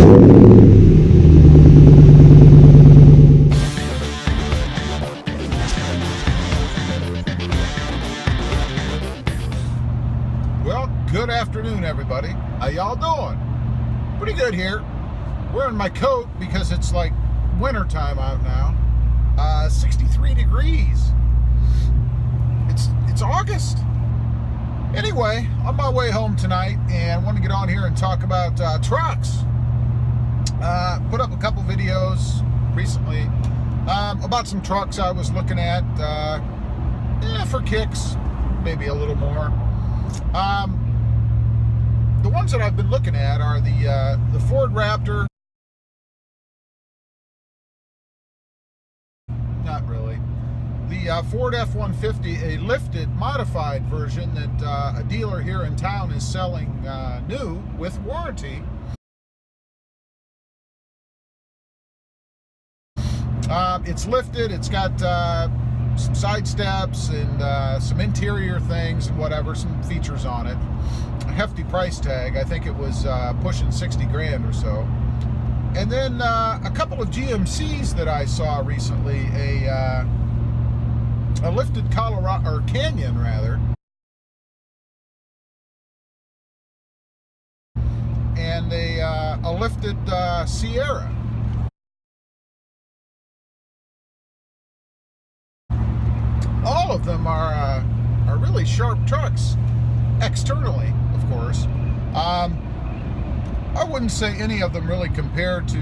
Good afternoon, everybody. How y'all doing? Pretty good here. Wearing my coat because it's like winter time out now. 63 degrees. It's August. Anyway, on my way home tonight, and I want to get on here and talk about trucks. Put up a couple videos recently about some trucks I was looking at for kicks, maybe a little more. The ones that I've been looking at are the Ford Raptor. Not really. The Ford F-150, a lifted, modified version that a dealer here in town is selling new with warranty. It's lifted. It's got some side steps and some interior things and whatever, some features on it. A hefty price tag. I think it was pushing 60 grand or so. And then a couple of GMCs that I saw recently, a lifted Colorado, or Canyon rather, and a lifted Sierra. All of them are really sharp trucks, externally, of course. I wouldn't say any of them really compare to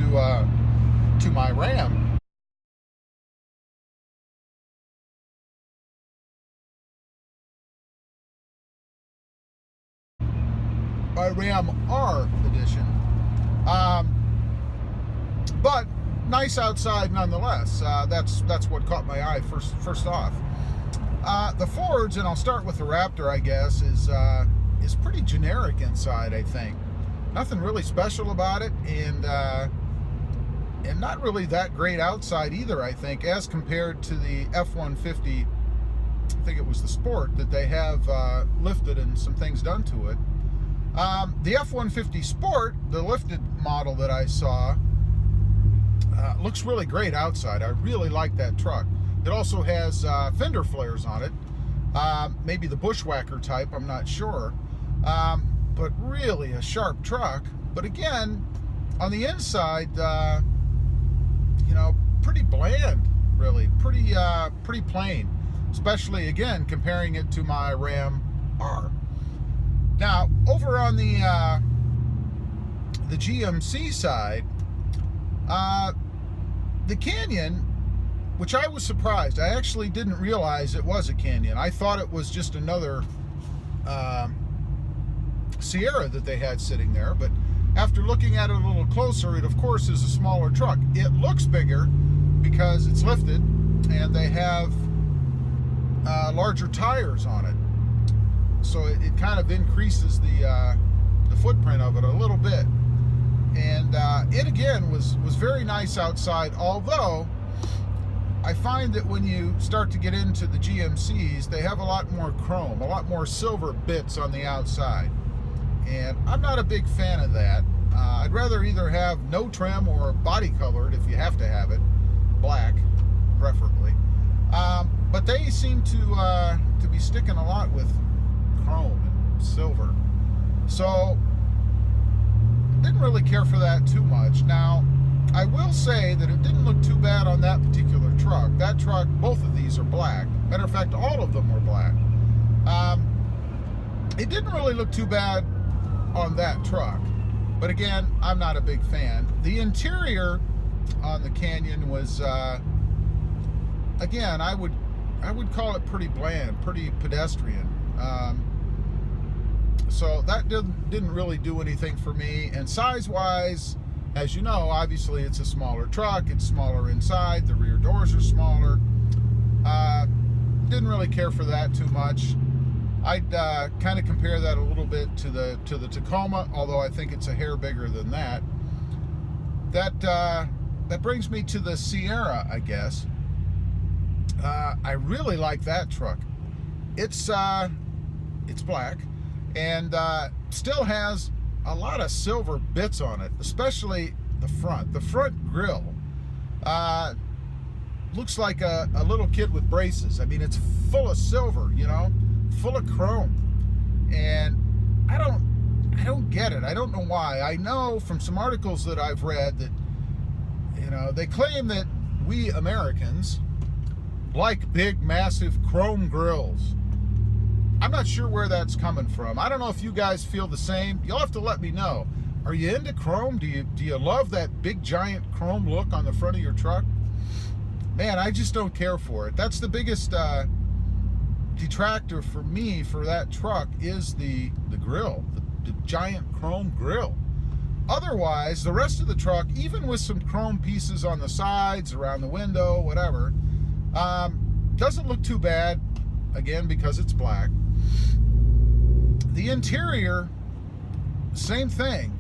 my Ram. My Ram R edition. But nice outside nonetheless. That's what caught my eye first off. The Fords, and I'll start with the Raptor, I guess, is pretty generic inside, I think. Nothing really special about it, and not really that great outside either, I think, as compared to the F-150, I think it was the Sport, that they have lifted and some things done to it. The F-150 Sport, the lifted model that I saw, looks really great outside. I really like that truck. It also has fender flares on it, maybe the Bushwhacker type, I'm not sure, but really a sharp truck. But again, on the inside, you know, pretty bland, really, pretty plain, especially again comparing it to my Ram R. Now, over on the GMC side, the Canyon, which I was surprised. I actually didn't realize it was a Canyon. I thought it was just another Sierra that they had sitting there. But after looking at it a little closer, it of course is a smaller truck. It looks bigger because it's lifted, and they have larger tires on it. So it kind of increases the footprint of it a little bit. And it again was very nice outside, although I find that when you start to get into the GMCs, they have a lot more chrome, a lot more silver bits on the outside. And I'm not a big fan of that. I'd rather either have no trim or body colored, if you have to have it, black, preferably. But they seem to be sticking a lot with chrome and silver. So, didn't really care for that too much. Now, I will say that it didn't look too bad on that particular truck. That truck, both of these are black. Matter of fact, all of them were black. It didn't really look too bad on that truck. But again, I'm not a big fan. The interior on the Canyon was, again, I would call it pretty bland, pretty pedestrian. So that didn't really do anything for me. And size-wise, as you know, obviously it's a smaller truck. It's smaller inside. The rear doors are smaller. Didn't really care for that too much. I'd kind of compare that a little bit to the Tacoma, although I think it's a hair bigger than that. That brings me to the Sierra, I guess. I really like that truck. It's black and still has a lot of silver bits on it, especially the front. The front grille looks like a little kid with braces. I mean, it's full of silver, you know, full of chrome. And I don't get it. I don't know why. I know from some articles that I've read that, you know, they claim that we Americans like big, massive chrome grills. I'm not sure where that's coming from. I don't know if you guys feel the same. You'll have to let me know. Are you into chrome? Do you love that big, giant chrome look on the front of your truck? Man, I just don't care for it. That's the biggest detractor for me for that truck is the grill, the giant chrome grill. Otherwise, the rest of the truck, even with some chrome pieces on the sides, around the window, whatever, doesn't look too bad, again, because it's black. The interior, same thing.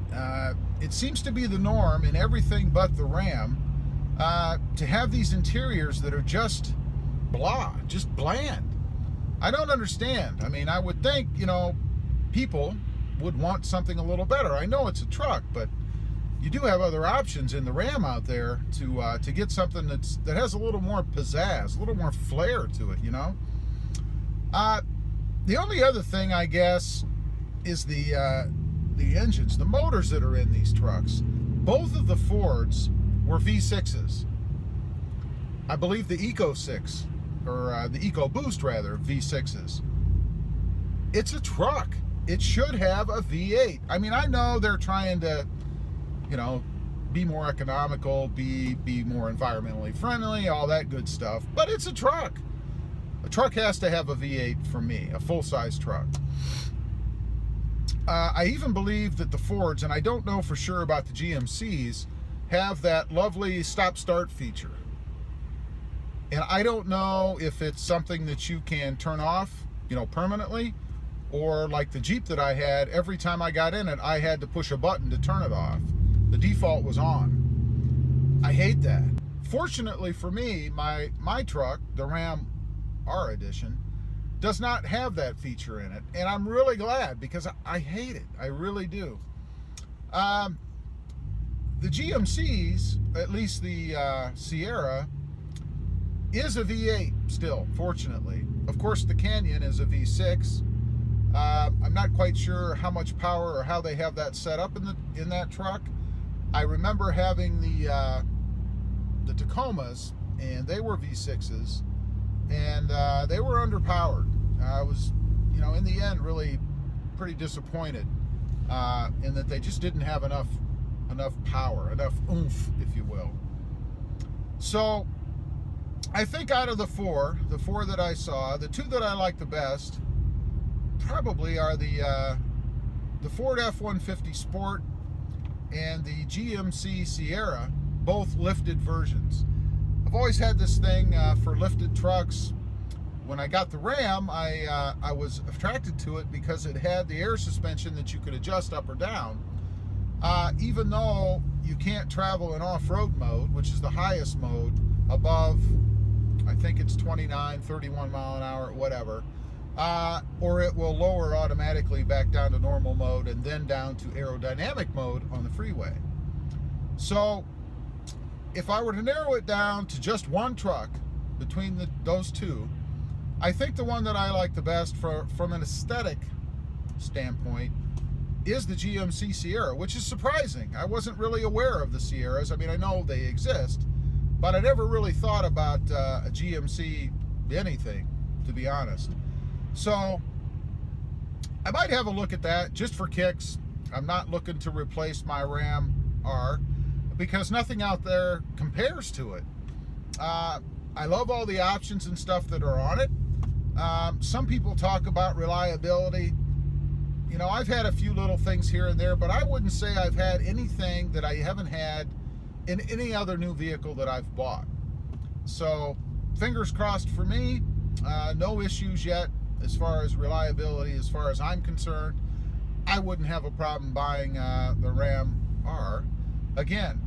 It seems to be the norm in everything but the Ram to have these interiors that are just blah, just bland. I don't understand. I mean, I would think, you know, people would want something a little better. I know it's a truck, but you do have other options in the Ram out there to get something that has a little more pizzazz, a little more flair to it, you know. The only other thing, I guess, is the engines, the motors that are in these trucks. Both of the Fords were V6s. I believe the Eco 6, or the Eco Boost rather, V6s. It's a truck. It should have a V8. I mean, I know they're trying to, you know, be more economical, be more environmentally friendly, all that good stuff, but it's a truck. A truck has to have a V8 for me, a full-size truck. I even believe that the Fords, and I don't know for sure about the GMCs, have that lovely stop-start feature. And I don't know if it's something that you can turn off, you know, permanently, or like the Jeep that I had, every time I got in it, I had to push a button to turn it off. The default was on. I hate that. Fortunately for me, my truck, the Ram R Edition, does not have that feature in it, and I'm really glad because I hate it. I really do. The GMCs, at least the Sierra, is a V8 still, fortunately. Of course, the Canyon is a V6. I'm not quite sure how much power or how they have that set up in that truck. I remember having the Tacomas, and they were V6s, and they were underpowered. I was, you know, in the end, really pretty disappointed in that they just didn't have enough power, enough oomph, if you will. So I think out of the four that I saw, the two that I like the best probably are the Ford F-150 Sport and the GMC Sierra, both lifted versions. I've always had this thing for lifted trucks. When I got the Ram, I was attracted to it because it had the air suspension that you could adjust up or down. Even though you can't travel in off-road mode, which is the highest mode, above, I think it's 29, 31 mile an hour, whatever, or it will lower automatically back down to normal mode and then down to aerodynamic mode on the freeway. So if I were to narrow it down to just one truck between those two, I think the one that I like the best from an aesthetic standpoint is the GMC Sierra, which is surprising. I wasn't really aware of the Sierras. I mean, I know they exist, but I never really thought about a GMC anything, to be honest. So I might have a look at that just for kicks. I'm not looking to replace my Ram R because nothing out there compares to it. I love all the options and stuff that are on it. Some people talk about reliability. You know, I've had a few little things here and there, but I wouldn't say I've had anything that I haven't had in any other new vehicle that I've bought. So fingers crossed for me. No issues yet as far as reliability, as far as I'm concerned. I wouldn't have a problem buying the Ram R. Again,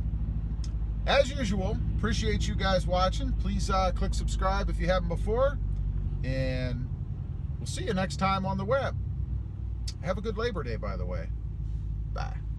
as usual, appreciate you guys watching. Please click subscribe if you haven't before, and we'll see you next time on the web. Have a good Labor Day, by the way. Bye.